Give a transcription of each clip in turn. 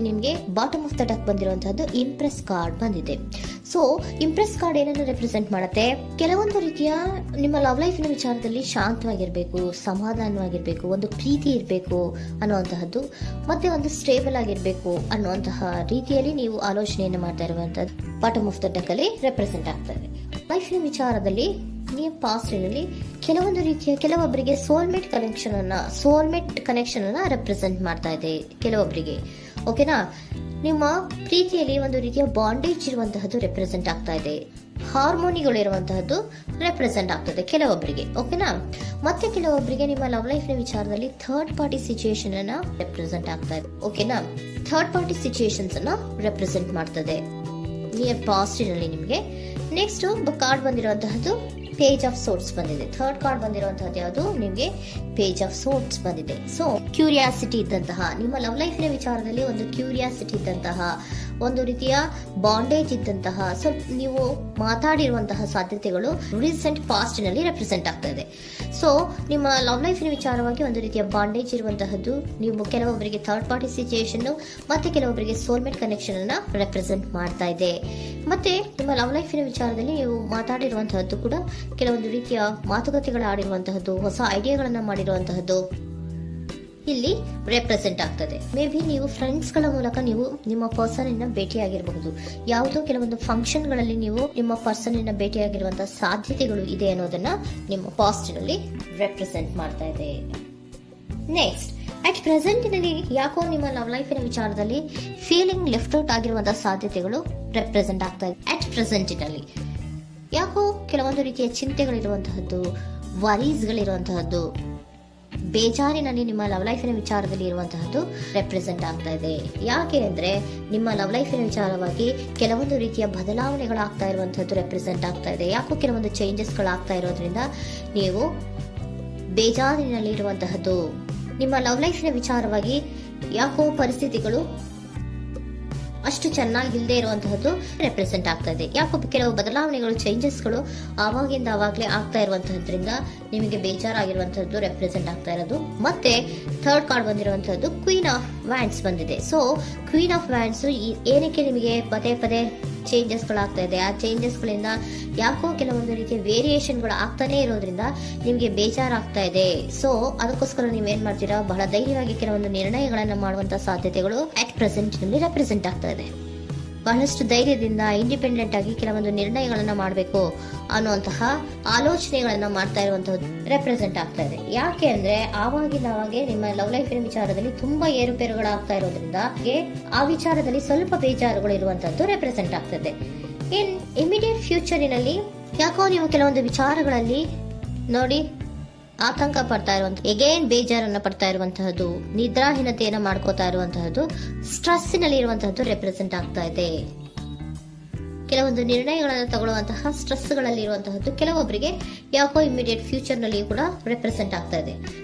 ನಿಮಗೆ bottom of the deck ಬಂದಿರುವಂತಹದ್ದು empress card ಬಂದಿದೆ. ಸೊ ಇಂಪ್ರೆಸ್ ಕಾರ್ಡ್ ಏನನ್ನು ರೆಪ್ರೆಸೆಂಟ್ ಮಾಡುತ್ತೆ? ಕೆಲವೊಂದು ರೀತಿಯ ನಿಮ್ಮ ಲವ್ ಲೈಫಿನ ವಿಚಾರದಲ್ಲಿ ಶಾಂತವಾಗಿರ್ಬೇಕು, ಸಮಾಧಾನವಾಗಿರ್ಬೇಕು, ಒಂದು ಪ್ರೀತಿ ಇರಬೇಕು ಅನ್ನುವಂತಹದ್ದು, ಮತ್ತೆ ಒಂದು ಸ್ಟೇಬಲ್ ಆಗಿರ್ಬೇಕು ಅನ್ನುವಂತಹ ರೀತಿಯಲ್ಲಿ ನೀವು ಆಲೋಚನೆಯನ್ನು ಮಾಡ್ತಾ ಇರುವಂತಹದ್ದು ಬಾಟಮ್ ಆಫ್ ದ ಡೆಕ್ ಅಲ್ಲಿ ರೆಪ್ರೆಸೆಂಟ್ ಆಗ್ತದೆ. ಲೈಫಿನ ವಿಚಾರದಲ್ಲಿ ನೀವು ಪಾಸ್ಟಿನಲ್ಲಿ ಕೆಲವೊಂದು ರೀತಿಯ ಕೆಲವೊಬ್ಬರಿಗೆ ಸೋಲ್ಮೇಟ್ ಕನೆಕ್ಷನ್ ಅನ್ನ ರೆಪ್ರೆಸೆಂಟ್ ಮಾಡ್ತಾ ಇದೆ ಕೆಲವೊಬ್ಬರಿಗೆ. ಓಕೆನಾ? ನಿಮ್ಮ ಪ್ರೀತಿಯಲ್ಲಿ ಒಂದು ರೀತಿಯ ಬಾಂಡೇಜ್ ಇರುವಂತಹದ್ದು ರೆಪ್ರೆಸೆಂಟ್ ಆಗ್ತಾ ಇದೆ. ಹಾರ್ಮೋನಿಗಳು ಇರುವಂತಹದ್ದು ರೆಪ್ರೆಸೆಂಟ್ ಆಗ್ತದೆ ಕೆಲವೊಬ್ಬರಿಗೆ. ಓಕೆನಾ? ಮತ್ತೆ ಕೆಲವೊಬ್ಬರಿಗೆ ನಿಮ್ಮ ಲವ್ ಲೈಫ್ ನ ವಿಚಾರದಲ್ಲಿ ಥರ್ಡ್ ಪಾರ್ಟಿ ಸಿಚುಯೇಷನ್ ಅನ್ನ ರೆಪ್ರೆಸೆಂಟ್ ಆಗ್ತಾ ಇದೆ. ಓಕೆನಾ? ಥರ್ಡ್ ಪಾರ್ಟಿ ಸಿಚುಯೇಷನ್ಸ್ ಅನ್ನ ರೆಪ್ರೆಸೆಂಟ್ ಮಾಡ್ತದೆ ನಿಯರ್ ಪಾಸ್ಟಿನಲ್ಲಿ ನಿಮಗೆ. ನೆಕ್ಸ್ಟ್ ಕಾರ್ಡ್ ಬಂದಿರುವಂತಹದ್ದು ಪೇಜ್ ಆಫ್ ಸೋರ್ಟ್ಸ್ ಬಂದಿದೆ. ಥರ್ಡ್ ಕಾರ್ಡ್ ಬಂದಿರುವಂತಹದ್ದು ಯಾವುದು? ನಿಮಗೆ ಪೇಜ್ ಆಫ್ ಸೋರ್ಟ್ಸ್ ಬಂದಿದೆ. ಸೊ ಕ್ಯೂರಿಯಾಸಿಟಿ ಇದ್ದಂತಹ, ನಿಮ್ಮ ಲವ್ ಲೈಫಿನ ವಿಚಾರದಲ್ಲಿ ಒಂದು ಕ್ಯೂರಿಯಾಸಿಟಿ ಇದ್ದಂತಹ, ಒಂದು ರೀತಿಯ ಬಾಂಡೇಜ್ ಇದ್ದಂತಹ, ಸ್ವಲ್ಪ ನೀವು ಮಾತಾಡಿರುವಂತಹ ಸಾಧ್ಯತೆಗಳು ರೀಸೆಂಟ್ ಪಾಸ್ಟ್ ನಲ್ಲಿ ರೆಪ್ರೆಸೆಂಟ್ ಆಗ್ತಾ ಇದೆ. ಸೊ ನಿಮ್ಮ ಲವ್ ಲೈಫಿನ ವಿಚಾರವಾಗಿ ಒಂದು ರೀತಿಯ ಬಾಂಡೇಜ್ ಇರುವಂತಹದ್ದು, ನೀವು ಕೆಲವೊಬ್ಬರಿಗೆ ಥರ್ಡ್ ಪಾರ್ಟಿ ಸಿಚುಯೇಷನ್ ಮತ್ತೆ ಕೆಲವೊಬ್ಬರಿಗೆ ಸೋಲ್ಮೇಟ್ ಕನೆಕ್ಷನ್ ಅನ್ನ ರೆಪ್ರೆಸೆಂಟ್ ಮಾಡ್ತಾ ಇದೆ. ಮತ್ತೆ ನಿಮ್ಮ ಲವ್ ಲೈಫಿನ ವಿಚಾರದಲ್ಲಿ ನೀವು ಮಾತಾಡಿರುವಂತಹದ್ದು ಕೂಡ ಕೆಲವೊಂದು ರೀತಿಯ ಮಾತುಕತೆಗಳು ಆಡಿರುವಂತಹದ್ದು, ಹೊಸ ಐಡಿಯಾಗಳನ್ನ ಮಾಡಿರುವಂತಹದ್ದು ಇಲ್ಲಿ ರೆಪ್ರೆಸೆಂಟ್ ಆಗ್ತದೆ. ಮೇ ಬಿ ನೀವು ಫ್ರೆಂಡ್ಸ್ ಗಳ ಮೂಲಕ ನೀವು ನಿಮ್ಮ ಪರ್ಸನ್ ಅನ್ನ ಭೇಟಿಯಾಗಿರಬಹುದು. ಯಾವುದೋ ಕೆಲವೊಂದು ಫಂಕ್ಷನ್ ಗಳಲ್ಲಿ ನೀವು ನಿಮ್ಮ ಪರ್ಸನ್ ಅನ್ನ ಭೇಟಿಯಾಗಿರುವಂತಹ ಸಾಧ್ಯತೆಗಳು ಇದೆ ಅನ್ನೋದನ್ನ ನಿಮ್ಮ ಪಾಸ್ಟ್ ನಲ್ಲಿ ರೆಪ್ರೆಸೆಂಟ್ ಮಾಡ್ತಾ ಇದೆ. ನೆಕ್ಸ್ಟ್, ಅಟ್ ಪ್ರೆಸೆಂಟ್ ನಲ್ಲಿ ಯಾಕೋ ನಿಮ್ಮ ಲವ್ ಲೈಫಿನ ವಿಚಾರದಲ್ಲಿ ಫೀಲಿಂಗ್ ಲೆಫ್ಟ್ ಔಟ್ ಆಗಿರುವಂತಹ ಸಾಧ್ಯತೆಗಳು ರೆಪ್ರೆಸೆಂಟ್ ಆಗ್ತಾ ಇದೆ. ಅಟ್ ಪ್ರೆಸೆಂಟ್ ನಲ್ಲಿ ಯಾಕೋ ಕೆಲವೊಂದು ರೀತಿಯ ಚಿಂತೆಗಳಿರುವಂತಹದ್ದು, ವರೀಸ್ಗಳಿರುವಂತಹದ್ದು, ಬೇಜಾರಿನಲ್ಲಿ ನಿಮ್ಮ ಲವ್ ಲೈಫಿನ ವಿಚಾರದಲ್ಲಿ ಇರುವಂತಹದ್ದು ರೆಪ್ರೆಸೆಂಟ್ ಆಗ್ತಾ ಇದೆ. ಯಾಕೆ ಅಂದ್ರೆ ನಿಮ್ಮ ಲವ್ ಲೈಫಿನ ವಿಚಾರವಾಗಿ ಕೆಲವೊಂದು ರೀತಿಯ ಬದಲಾವಣೆಗಳಾಗ್ತಾ ಇರುವಂತಹದ್ದು ರೆಪ್ರೆಸೆಂಟ್ ಆಗ್ತಾ ಇದೆ. ಯಾಕೋ ಕೆಲವೊಂದು ಚೇಂಜಸ್ಗಳಾಗ್ತಾ ಇರೋದ್ರಿಂದ ನೀವು ಬೇಜಾರಿನಲ್ಲಿ ಇರುವಂತಹದ್ದು. ನಿಮ್ಮ ಲವ್ ಲೈಫಿನ ವಿಚಾರವಾಗಿ ಯಾಕೋ ಪರಿಸ್ಥಿತಿಗಳು ಅಷ್ಟು ಚೆನ್ನಾಗಿಲ್ಲದೆ ಇರುವಂತಹದ್ದು ರೆಪ್ರೆಸೆಂಟ್ ಆಗ್ತಾ ಇದೆ. ಯಾಕೋ ಕೆಲವು ಬದಲಾವಣೆಗಳು, ಚೇಂಜಸ್ಗಳು ಆವಾಗಿಂದ ಆವಾಗಲೇ ಆಗ್ತಾ ಇರುವಂತಹದ್ರಿಂದ ನಿಮಗೆ ಬೇಜಾರಾಗಿರುವಂತಹದ್ದು ರೆಪ್ರೆಸೆಂಟ್ ಆಗ್ತಾ ಇರೋದು. ಮತ್ತೆ ಥರ್ಡ್ ಕಾರ್ಡ್ ಬಂದಿರುವಂತಹದ್ದು ಕ್ವೀನ್ ಆಫ್ ವ್ಯಾಂಡ್ಸ್ ಬಂದಿದೆ. ಸೊ ಕ್ವೀನ್ ಆಫ್ ವ್ಯಾಂಡ್ಸ್ ಏನಕ್ಕೆ ನಿಮಗೆ ಪದೇ ಪದೇ ಚೇಂಜಸ್ಗಳಾಗ್ತಾ ಇದೆ? ಆ ಚೇಂಜಸ್ಗಳಿಂದ ಯಾಕೋ ಕೆಲವೊಂದು ರೀತಿಯ ವೇರಿಯೇಷನ್ಗಳು ಆಗ್ತಾನೆ ಇರೋದ್ರಿಂದ ನಿಮಗೆ ಬೇಜಾರಾಗ್ತಾ ಇದೆ. ಸೊ ಅದಕ್ಕೋಸ್ಕರ ನೀವೇನ್ ಮಾಡ್ತೀರಾ? ಬಹಳ ಧೈರ್ಯವಾಗಿ ಕೆಲವೊಂದು ನಿರ್ಣಯಗಳನ್ನ ಮಾಡುವಂತಹ ಸಾಧ್ಯತೆಗಳು ಅಟ್ ಪ್ರೆಸೆಂಟ್ ನಲ್ಲಿ ರೆಪ್ರೆಸೆಂಟ್ ಆಗ್ತಾ ಇದೆ. ಬಹಳಷ್ಟು ಧೈರ್ಯದಿಂದ ಇಂಡಿಪೆಂಡೆಂಟ್ ಆಗಿ ಕೆಲವೊಂದು ನಿರ್ಣಯಗಳನ್ನ ಮಾಡಬೇಕು ಅನ್ನುವಂತಹ ಆಲೋಚನೆಗಳನ್ನ ಮಾಡ್ತಾ ಇರುವಂತಹದ್ದು ರೆಪ್ರೆಸೆಂಟ್ ಆಗ್ತಾ ಇದೆ. ಯಾಕೆ ಅಂದ್ರೆ ಆವಾಗಿನವಾಗೆ ನಿಮ್ಮ ಲವ್ ಲೈಫಿನ ವಿಚಾರದಲ್ಲಿ ತುಂಬಾ ಏರುಪೇರುಗಳಾಗ್ತಾ ಇರೋದ್ರಿಂದ ಆ ವಿಚಾರದಲ್ಲಿ ಸ್ವಲ್ಪ ಬೇಜಾರುಗಳು ಇರುವಂತಹದ್ದು ರೆಪ್ರೆಸೆಂಟ್ ಆಗ್ತದೆ. ಇನ್ ಇಮಿಡಿಯೇಟ್ ಫ್ಯೂಚರಿನಲ್ಲಿ ಯಾಕೋ ನೀವು ಕೆಲವೊಂದು ವಿಚಾರಗಳಲ್ಲಿ ನೋಡಿ ಆತಂಕ ಪಡ್ತಾ ಇರುವಂತಹ, ಎಗೇನ್ ಬೇಜಾರನ್ನ ಪಡ್ತಾ ಇರುವಂತಹದ್ದು, ನಿದ್ರಾಹೀನತೆಯನ್ನ ಮಾಡ್ಕೋತಾ ಇರುವಂತಹದ್ದು, ಸ್ಟ್ರೆಸ್ಸಿನಲ್ಲಿ ಇರುವಂತಹದ್ದು ರೆಪ್ರೆಸೆಂಟ್ ಆಗ್ತಾ ಇದೆ. ಕೆಲವೊಂದು ನಿರ್ಣಯಗಳನ್ನು ತಗೊಳ್ಳುವಂತಹ ಸ್ಟ್ರೆಸ್ಗಳಲ್ಲಿ ಇರುವಂತಹದ್ದು ಕೆಲವೊಬ್ಬರಿಗೆ ಯಾಕೋ ಇಮಿಡಿಯೇಟ್ ಫ್ಯೂಚರ್ ನಲ್ಲಿ ಕೂಡ ರೆಪ್ರೆಸೆಂಟ್ ಆಗ್ತಾ ಇದೆ.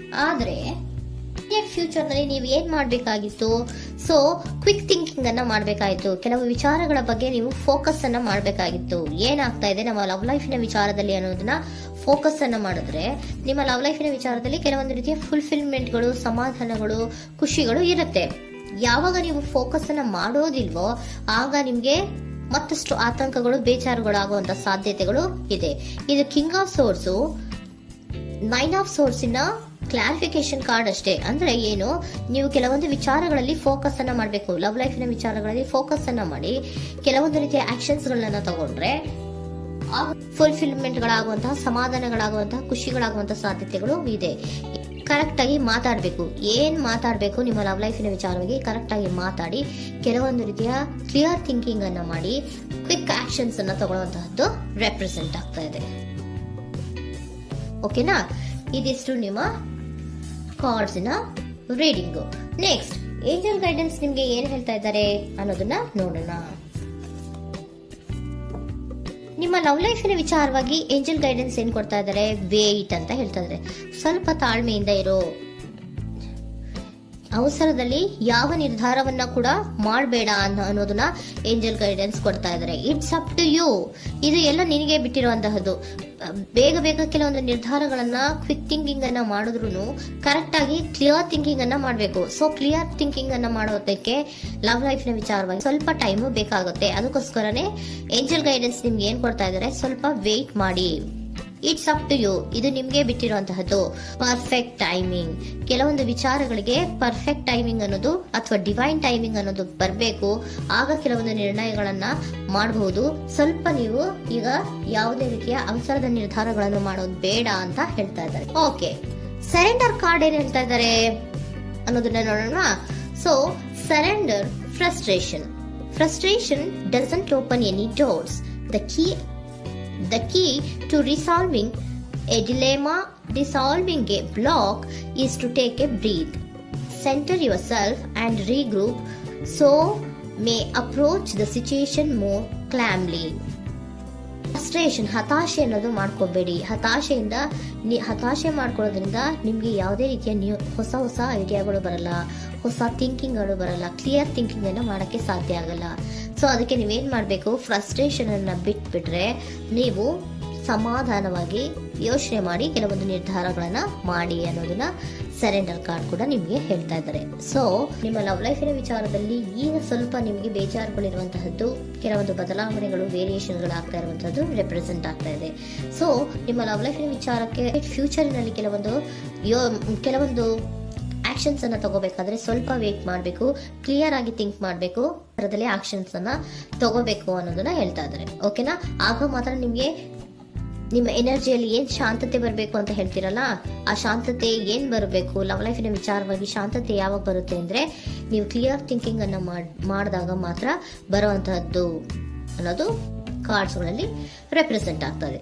ಆದ್ರೆ ಫ್ಯೂಚರ್ ನಲ್ಲಿ ನೀವು ಏನ್ ಮಾಡ್ಬೇಕಾಗಿತ್ತು? ಸೊ ಕ್ವಿಕ್ ಥಿಂಕಿಂಗ್ ಅನ್ನ ಮಾಡ್ಬೇಕಾಗಿತ್ತು. ಕೆಲವು ವಿಚಾರಗಳ ಬಗ್ಗೆ ನೀವು ಫೋಕಸ್ ಅನ್ನ ಮಾಡ್ಬೇಕಾಗಿತ್ತು. ಏನಾಗ್ತಾ ಇದೆ ನಮ್ಮ ಲವ್ ಲೈಫಿನ ವಿಚಾರದಲ್ಲಿ ಅನ್ನೋದನ್ನ ಫೋಕಸ್ ಅನ್ನ ಮಾಡಿದ್ರೆ ನಿಮ್ಮ ಲವ್ ಲೈಫಿನ ವಿಚಾರದಲ್ಲಿ ಕೆಲವೊಂದು ರೀತಿಯ ಫುಲ್ಫಿಲ್ಮೆಂಟ್ಗಳು, ಸಮಾಧಾನಗಳು, ಖುಷಿಗಳು ಇರುತ್ತೆ. ಯಾವಾಗ ನೀವು ಫೋಕಸ್ ಅನ್ನ ಮಾಡೋದಿಲ್ವೋ ಆಗ ನಿಮ್ಗೆ ಮತ್ತಷ್ಟು ಆತಂಕಗಳು, ಬೇಜಾರುಗಳು ಆಗುವಂತ ಸಾಧ್ಯತೆಗಳು ಇದೆ. ಇದು ಕಿಂಗ್ ಆಫ್ ಸೋರ್ಸ್, 9 ಆಫ್ ಸೋರ್ಸಿನ ಕ್ಲಾರಿಫಿಕೇಶನ್ ಕಾರ್ಡ್ ಅಷ್ಟೇ. ಅಂದ್ರೆ ಏನು? ನೀವು ಕೆಲವೊಂದು ವಿಚಾರಗಳಲ್ಲಿ ಫೋಕಸ್ ಅನ್ನ ಮಾಡಬೇಕು. ಲವ್ ಲೈಫಿನ ವಿಚಾರಗಳಲ್ಲಿ ಫೋಕಸ್ ಅನ್ನ ಮಾಡಿ ಕೆಲವೊಂದು ರೀತಿಯ ಆಕ್ಷನ್ಸ್ ಗಳನ್ನ ತಗೊಂಡ್ರೆ ಫುಲ್ಫಿಲ್ಮೆಂಟ್ ಗಳಾಗುವಂತಹ, ಸಮಾಧಾನಗಳಾಗುವಂತಹ, ಖುಷಿಗಳಾಗುವಂತಹ ಸಾಧ್ಯತೆಗಳು ಇದೆ. ಕರೆಕ್ಟ್ ಆಗಿ ಮಾತಾಡಬೇಕು. ಏನ್ ಮಾತಾಡಬೇಕು ನಿಮ್ಮ ಲವ್ ಲೈಫಿನ ವಿಚಾರವಾಗಿ ಕರೆಕ್ಟ್ ಆಗಿ ಮಾತಾಡಿ ಕೆಲವೊಂದು ರೀತಿಯ ಕ್ಲಿಯರ್ ಥಿಂಕಿಂಗ್ ಅನ್ನ ಮಾಡಿ ಕ್ವಿಕ್ ಆಕ್ಷನ್ಸ್ ಅನ್ನ ತಗೊಳ್ಳುವಂತಹದ್ದು ರೆಪ್ರೆಸೆಂಟ್ ಆಗ್ತಾ ಇದೆ. ಓಕೆನಾ? ಇದಿಷ್ಟು ನಿಮ್ಮ ಕಾರ್ಡ್ಸ್ನ ರೀಡಿಂಗು. ನೆಕ್ಸ್ಟ್, ಏಂಜಲ್ ಗೈಡೆನ್ಸ್ ನಿಮ್ಗೆ ಏನ್ ಹೇಳ್ತಾ ಇದ್ದಾರೆ ಅನ್ನೋದನ್ನ ನೋಡೋಣ. ನಿಮ್ಮ ಲವ್ ಲೈಫಿನ ವಿಚಾರವಾಗಿ ಏಂಜಲ್ ಗೈಡೆನ್ಸ್ ಏನ್ ಕೊಡ್ತಾ ಇದ್ದಾರೆ? ವೇಟ್ ಅಂತ ಹೇಳ್ತಾ ಇದ್ದಾರೆ. ಸ್ವಲ್ಪ ತಾಳ್ಮೆಯಿಂದ ಇರೋ. ಅವಸರದಲ್ಲಿ ಯಾವ ನಿರ್ಧಾರವನ್ನ ಕೂಡ ಮಾಡಬೇಡ ಅನ್ನೋದನ್ನ ಏಂಜಲ್ ಗೈಡೆನ್ಸ್ ಕೊಡ್ತಾ ಇದ್ದಾರೆ. ಇಟ್ಸ್ ಅಪ್ ಟು ಯು, ಇದು ಎಲ್ಲ ನಿನಗೆ ಬಿಟ್ಟಿರುವಂತಹದ್ದು. ಬೇಗ ಬೇಗ ಕೆಲವೊಂದು ನಿರ್ಧಾರಗಳನ್ನ ಕ್ವಿಕ್ ಥಿಂಕಿಂಗ್ ಅನ್ನ ಮಾಡಿದ್ರು ಕರೆಕ್ಟ್ ಆಗಿ ಕ್ಲಿಯರ್ ಥಿಂಕಿಂಗ್ ಅನ್ನ ಮಾಡಬೇಕು. ಸೊ ಕ್ಲಿಯರ್ ಥಿಂಕಿಂಗ್ ಅನ್ನ ಮಾಡೋದಕ್ಕೆ ಲವ್ ಲೈಫ್ ನ ವಿಚಾರವಾಗಿ ಸ್ವಲ್ಪ ಟೈಮ್ ಬೇಕಾಗುತ್ತೆ. ಅದಕ್ಕೋಸ್ಕರನೇ ಏಂಜಲ್ ಗೈಡೆನ್ಸ್ ನಿಮ್ಗೆ ಏನ್ ಕೊಡ್ತಾ ಇದ್ದಾರೆ, ಸ್ವಲ್ಪ ವೇಟ್ ಮಾಡಿ. ಇಟ್ಸ್ ಅಪ್ ಟು ಯು, ಇದು ನಿಮ್ಗೆ ಬಿಟ್ಟಿರುವಂತಹದ್ದು. ಪರ್ಫೆಕ್ಟ್ ಟೈಮಿಂಗ್, ಕೆಲವೊಂದು ವಿಚಾರಗಳಿಗೆ ಪರ್ಫೆಕ್ಟ್ ಟೈಮಿಂಗ್ ಅನ್ನೋದು ಅಥವಾ ಡಿವೈನ್ ಟೈಮಿಂಗ್ ಅನ್ನೋದು ಬರಬೇಕು. ಆಗ ಕೆಲವೊಂದು ನಿರ್ಣಯಗಳನ್ನ ಮಾಡಬಹುದು. ಸ್ವಲ್ಪ ನೀವು ಈಗ ಯಾವುದೇ ರೀತಿಯ ಅವಸರದ ನಿರ್ಧಾರಗಳನ್ನು ಮಾಡೋದು ಬೇಡ ಅಂತ ಹೇಳ್ತಾ ಇದ್ದಾರೆ. ಓಕೆ, ಸರೆಂಡರ್ ಕಾರ್ಡ್ ಏನ್ ಹೇಳ್ತಾ ಇದ್ದಾರೆ ಅನ್ನೋದನ್ನ ನೋಡೋಣ. So surrender, frustration doesn't open any doors. The key to resolving a dilemma, dissolving a block, is to take a breath, center yourself and regroup, so may approach the situation more calmly. Frustration, ಹತಾಶೆ ಅನ್ನೋದು ಮಾಡ್ಕೋಬೇಡಿ. ಹತಾಶೆ ಮಾಡ್ಕೊಳ್ಳೋದ್ರಿಂದ ನಿಮ್ಗೆ ಯಾವುದೇ ರೀತಿಯ ಹೊಸ ಐಡಿಯಾಗಳು ಬರಲ್ಲ, ಹೊಸ ಥಿಂಕಿಂಗ್ಗಳು ಬರಲ್ಲ, ಕ್ಲಿಯರ್ ಥಿಂಕಿಂಗ್ ಅನ್ನ ಮಾಡಕ್ಕೆ ಸಾಧ್ಯ ಆಗಲ್ಲ. ಸೊ ಅದಕ್ಕೆ ನೀವೇನ್ ಮಾಡಬೇಕು, ಫ್ರಸ್ಟ್ರೇಷನ್ ಅನ್ನ ಬಿಟ್ಬಿಟ್ರೆ ನೀವು ಸಮಾಧಾನವಾಗಿ ಯೋಚನೆ ಮಾಡಿ ಕೆಲವೊಂದು ನಿರ್ಧಾರಗಳನ್ನ ಮಾಡಿ ಅನ್ನೋದನ್ನ ಸರೆಂಡರ್ ಕಾರ್ಡ್ ಕೂಡ ನಿಮ್ಗೆ ಹೇಳ್ತಾ ಇದ್ದಾರೆ. ಸೊ ನಿಮ್ಮ ಲವ್ ಲೈಫಿನ ವಿಚಾರದಲ್ಲಿ ಈಗ ಸ್ವಲ್ಪ ನಿಮ್ಗೆ ಬೇಜಾರುಗಳಿರುವಂತಹದ್ದು, ಕೆಲವೊಂದು ಬದಲಾವಣೆಗಳು, ವೇರಿಯೇಷನ್ಗಳು ಆಗ್ತಾ ಇರುವಂತಹದ್ದು ರೆಪ್ರೆಸೆಂಟ್ ಆಗ್ತಾ ಇದೆ. ಸೊ ನಿಮ್ಮ ಲವ್ ಲೈಫಿನ ವಿಚಾರಕ್ಕೆ ಫ್ಯೂಚರಿನಲ್ಲಿ ಕೆಲವೊಂದು ಆಕ್ಷನ್ಸ್ ಅನ್ನ ತಗೋಬೇಕಾದ್ರೆ ಸ್ವಲ್ಪ ವೇಟ್ ಮಾಡಬೇಕು, ಕ್ಲಿಯರ್ ಆಗಿ ಥಿಂಕ್ ಮಾಡಬೇಕು, ಅದರಲ್ಲಿ ಆಕ್ಷನ್ಸ್ ಅನ್ನ ತಗೋಬೇಕು ಅನ್ನೋದನ್ನ ಹೇಳ್ತಾ ಇದ್ದಾರೆ. ಓಕೆನಾ? ಆಗ ಮಾತ್ರ ನಿಮ್ಗೆ ನಿಮ್ಮ ಎನರ್ಜಿಯಲ್ಲಿ ಏನ್ ಶಾಂತತೆ ಬರಬೇಕು ಅಂತ ಹೇಳ್ತೀರಲ್ಲ, ಆ ಶಾಂತತೆ ಏನ್ ಬರಬೇಕು, ಲವ್ ಲೈಫಿನ ವಿಚಾರವಾಗಿ ಶಾಂತತೆ ಯಾವಾಗ ಬರುತ್ತೆ ಅಂದ್ರೆ ನೀವು ಕ್ಲಿಯರ್ ಥಿಂಕಿಂಗ್ ಅನ್ನ ಮಾಡಿದಾಗ ಮಾತ್ರ ಬರುವಂತಹದ್ದು ಅನ್ನೋದು ಕಾರ್ಡ್ಸ್ ಗಳಲ್ಲಿ ರೆಪ್ರೆಸೆಂಟ್ ಆಗ್ತದೆ.